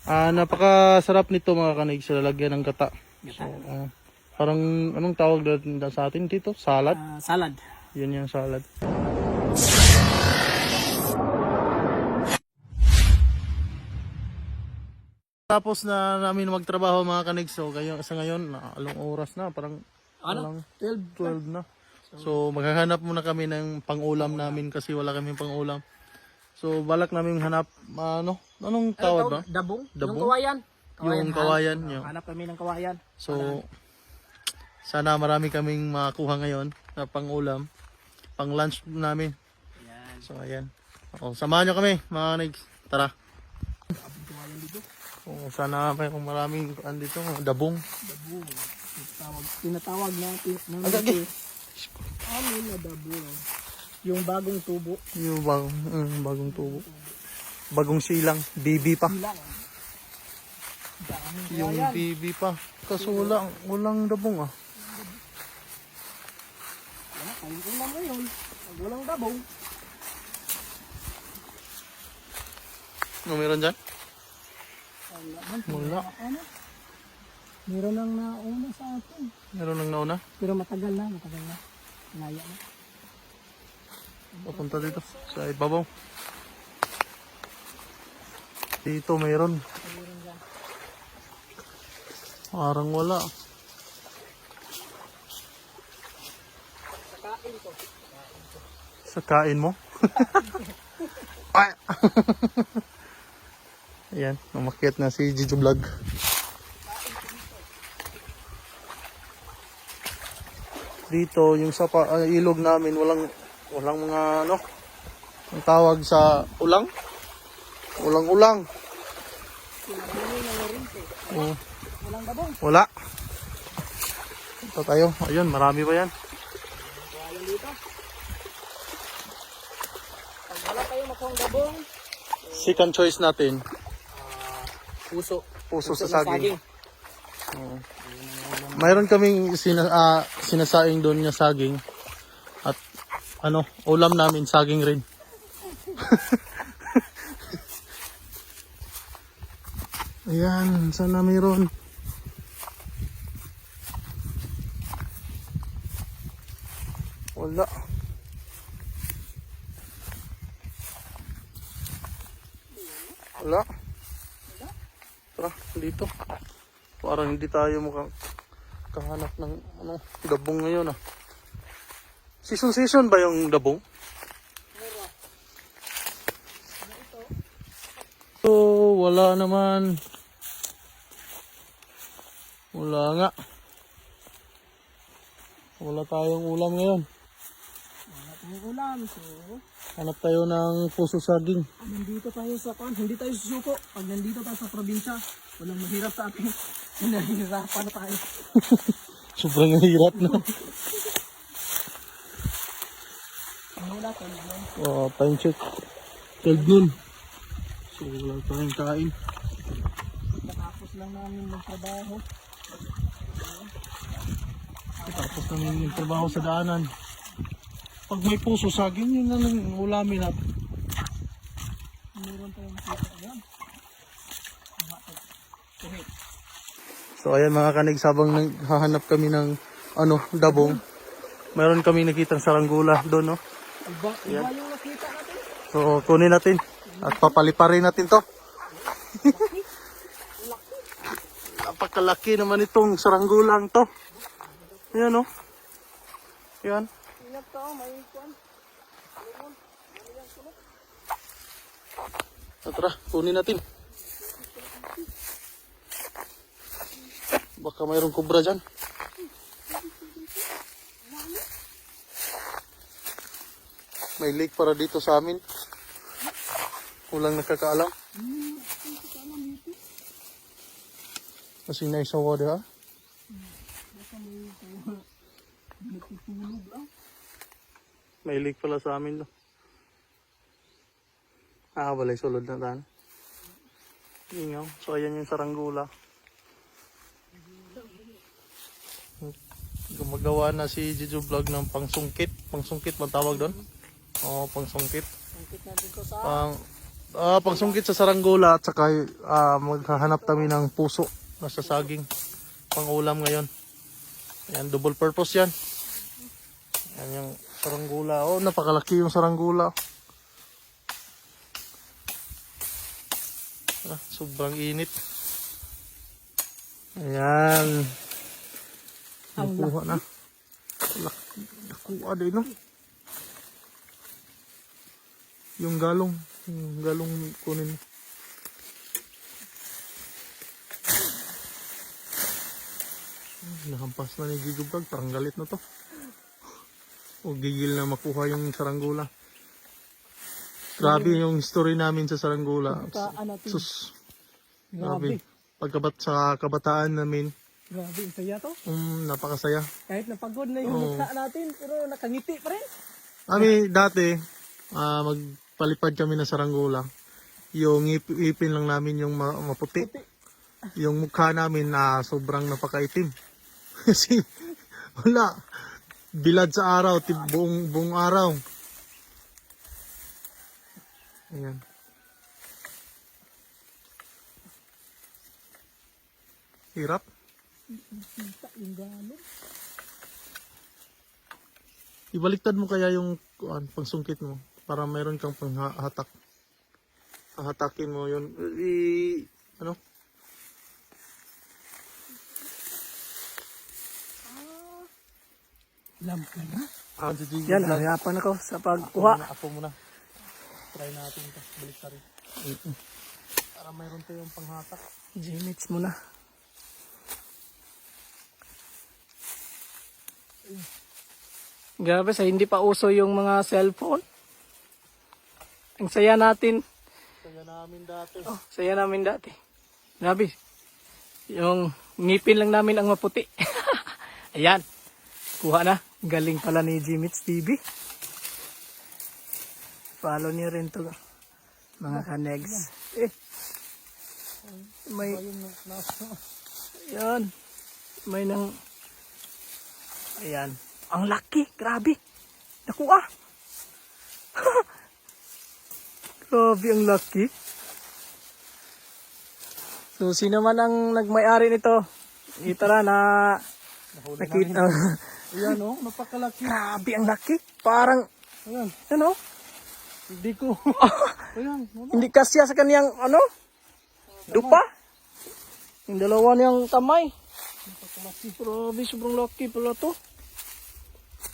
Napakasarap nito mga kanig sa lalagyan ng gata. So, parang anong tawag sa atin dito? Salad? Salad. Yun yung salad. Tapos na namin magtrabaho mga kanig. So sa ngayon, along oras na. Parang Ano? 12 na. So maghahanap muna kami ng pang-ulam namin kasi wala kaming pang-ulam. So balak namin hanap, anong tawag ba? Dabong? Dabong? Yung kawayan. Yung kawayan. Yung. Hanap kami ng kawayan. So sana marami kaming makuha ngayon na pang-ulam, pang-lunch namin. Ayan. So ayan. Samahan nyo kami mga kanig. Tara. Kawayan dito. Sana may kung maraming andito, dabong. Dabong. Tinatawag natin ng Agagi. amin na dabong. Yung bagong tubo. Yung bagong tubo. Bagong silang, BB pa. Bilang. Yung BB pa. Kaso walang dabong ah. Wala tayong ulam ngayon. Pag walang dabong. Ano meron dyan? Wala. Ano? Meron lang nauna sa atin. Meron lang nauna. Pero matagal na. Naya na. Papunta dito sa ibabaw. Dito mayroon. Parang wala. Sa kain mo? Ay! Ayan, umakyat na si Jijo Vlog. Dito, yung sa ilog namin, walang mga ang tawag sa ulang? Ulang-ulang. Oh, Walang dabong. wala. Ito tayo. Ayun, marami pa yan. Kawayan dito. Pag wala tayong makuha dabong. Second choice natin, Puso. puso sa na saging. Oo. Mayroon kaming sinasaing doon na saging. At ulam namin saging rin. Ayan, sana mayroon. Wala. Wala. Tara, dito. Parang hindi tayo kahanap ng dabong ngayon ah. Season ba yung dabong? So, wala naman. Wala nga. Wala tayong ulam ngayon. Wala tayong ulam. So, Hanap tayo ng puso saging. nandito tayo sa hindi tayo susuko. Pag nandito tayo sa probinsya, walang mahirap sa atin. Nahihirapan na tayo. Sobrang hirap na. Wala tayo. Time check. 12 noon. So, wala tayong kain. Tapos lang namin magtrabaho. Tapos namin yung trabaho sa daanan. Pag may puso saging, yun na lang ulamin natin. Meron tayong makita yan. So ayan mga kanig, sabang naghahanap kami ng dabong. Mayroon kami nakitang saranggula doon, no? Iba yung nakita natin. So kunin natin at papaliparin natin to. Napakalaki naman itong saranggulang to. Ayan, no? Ayan. Ingat to, may kwan. Tara, kunin natin. Baka mayroong kubra dyan. May lake para dito sa amin. Walang nakakaalam. Kasi naisawa diha. May lake pala sa amin. No? Balay sulod na tan. Ingaw. So ayan yung saranggula. Gumagawa na si Jijo Vlog ng pangsungkit. Pangsungkit ba tawag doon? Oo, pangsungkit. Sungkit natin to sa pangsungkit sa saranggola at saka maghahanap kami ng puso na sa saging. Pang-ulam ngayon. Ayan, double purpose yan. Ayan yung saranggola. Oh, napakalaki yung saranggola. Sobrang init. Ayan. Nakuha na. Nakuha din, no? Yung galong. Yung galong kunin mo. Nahampas na ni Gigo Vlog. Parang galit na to. O gigil na makuha yung saranggola. Grabe yung story namin sa saranggola. Sus. Grabe. Sa kabataan namin. Grabe, ang saya to. Napakasaya. Kahit napagod na yung mukha natin, pero nakangiti pa rin. Kami dati, magpalipad kami na saranggola. Yung ipin lang namin yung maputi. Yung mukha namin sobrang napakaitim. Kasi wala. Bilad sa araw, buong araw. Ayan. Hirap. Yung galong. Ibaliktad mo kaya yung pangsungkit mo para mayroon kang panghatak. Hatakin mo yun. Ano? Alam ka na. Yan, harapan ako sa pagkuha. Ako muna. Try natin ito. Baliktad rin. Para mayroon tayong panghatak. G-Mix muna. Grabe, sa hindi pa uso yung mga cellphone. Ang saya natin. Saya namin dati. Oh, saya namin dati. Grabe. Yung ngipin lang namin ang maputi. Ayan. Kuha na. Galing pala ni G-Mix TV. Follow niyo rin to mga kanegs. May yan. May nang ayan. Ang laki, grabe. Nakuha. Grabe ang laki. So sino man ang nagmay-ari nito? Itara na nakita. Ayan o, napakalaki. Grabe ang laki. Parang Ayan, ano? hindi ko. Ayan, Hindi kasya sa kaniyang ano? Dupa. Yung dalawa niyang kamay. napakalaki. Grabe, sobrang laki pala to.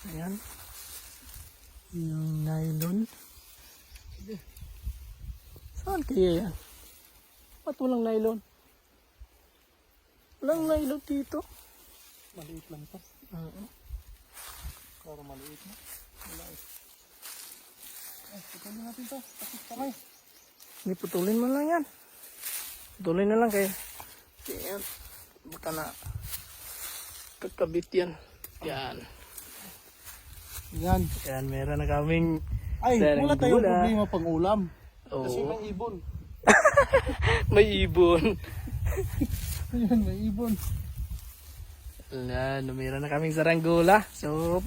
Ayan. Yung nylon. Saan kaya yan? Ba't walang nylon? Walang nylon dito. Maliit lang ito. Para maliit na. Wala eh. Putulin natin ito. Takot kamay. Hindi, putulin mo lang yan. Putulin na lang kayo. Ayan. Baka na kakabit yan. Yan. Yan. Yan, meron na kaming Ay, wala tayong saranggola. problema pang ulam. Oo. Kasi may ibon. May ibon. Ayan, may ibon. Yan, meron na kaming saranggola. So,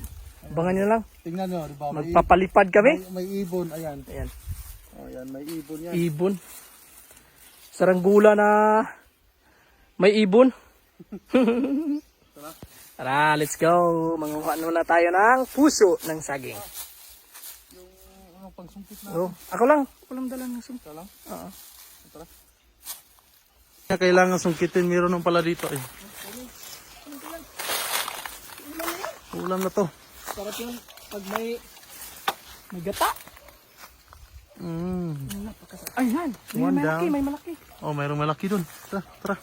abangan nyo lang. Tingnan nyo, di ba? May Magpapalipad kami. may ibon. Ayan. Ayan, Oh, ayan, may ibon yan. ibon. Saranggola na may ibon. Tara, let's go. Manguha muna tayo ng puso ng saging. Yung ano, pangsungkit na. Oh, ako lang. Ako lang dala ng sungkit. Ito lang. Oo. Tara. Kailangan sungkitin. Meron nung pala dito eh. Ulam na to. Sarap yun pag may gata. Ayan, may One malaki, down. may malaki. Oh, mayroong malaki dun. Tara, tara.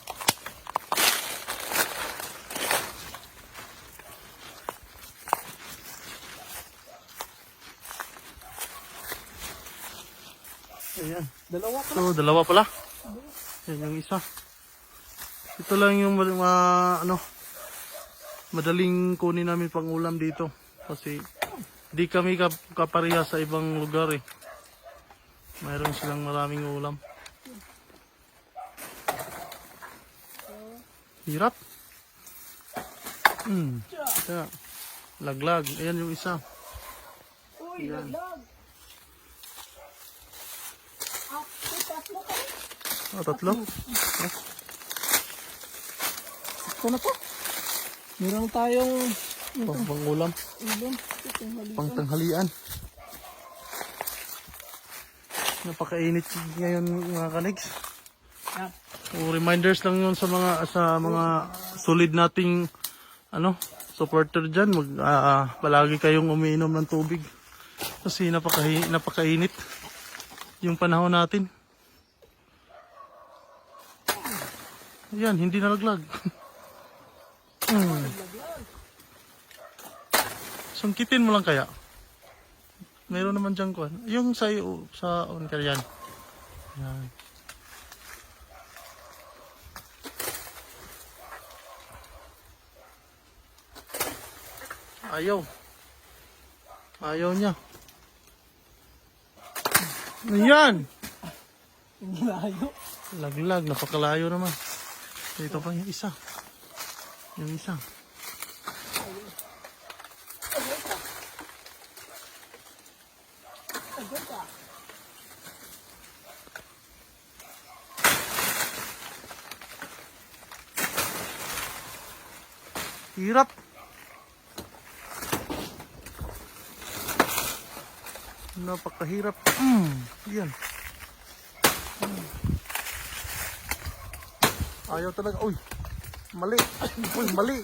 Ayan. Dalawa pa. So, dalawa pala. Yan yung isa. Ito lang yung madaling kunin namin pang ulam dito. Kasi di kami kapareha sa ibang lugar eh. Mayroon silang maraming ulam. Hirap. Kaya, laglag. Ayan yung isa. Uy, laglag. tatlo. Ito na po. Meron tayong Pang ulam. ulam. Pang tanghalian. Napakainit ngayon mga kanigs. Yan. So, reminders lang yun sa mga solid nating supporter diyan, palagi kayong umiinom ng tubig kasi napakainit yung panahon natin. Ayan, hindi nalaglag. Sungkitin mo lang kaya. Meron naman dyan ko. Yung sa on ka yan. Yan. Ayaw niya. Ayan. Layo. Laglag, napakalayo naman. Ito pa yung isa. Yung isa. Hirap. Napakahirap. Yan. Ayaw talaga. Uy. Mali. Uy, mali.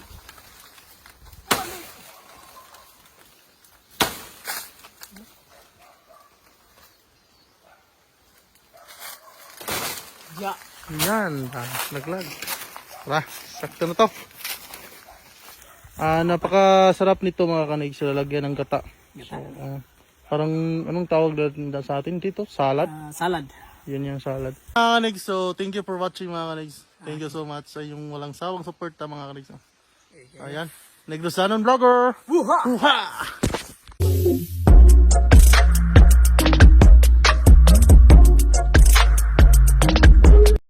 Ya. Yan. Naglag. Tara, sakto na to. Napakasarap nito mga kanig. Lalagyan ng gata. So, parang anong tawag sa atin dito? Salad? Salad. Yun yung salad. Mga kanigs, so thank you for watching mga kanigs. Thank you so much sa yung walang sawang support mga kanigs. Ayan. Negros Sanon Vlogger! Wuha! Wuha!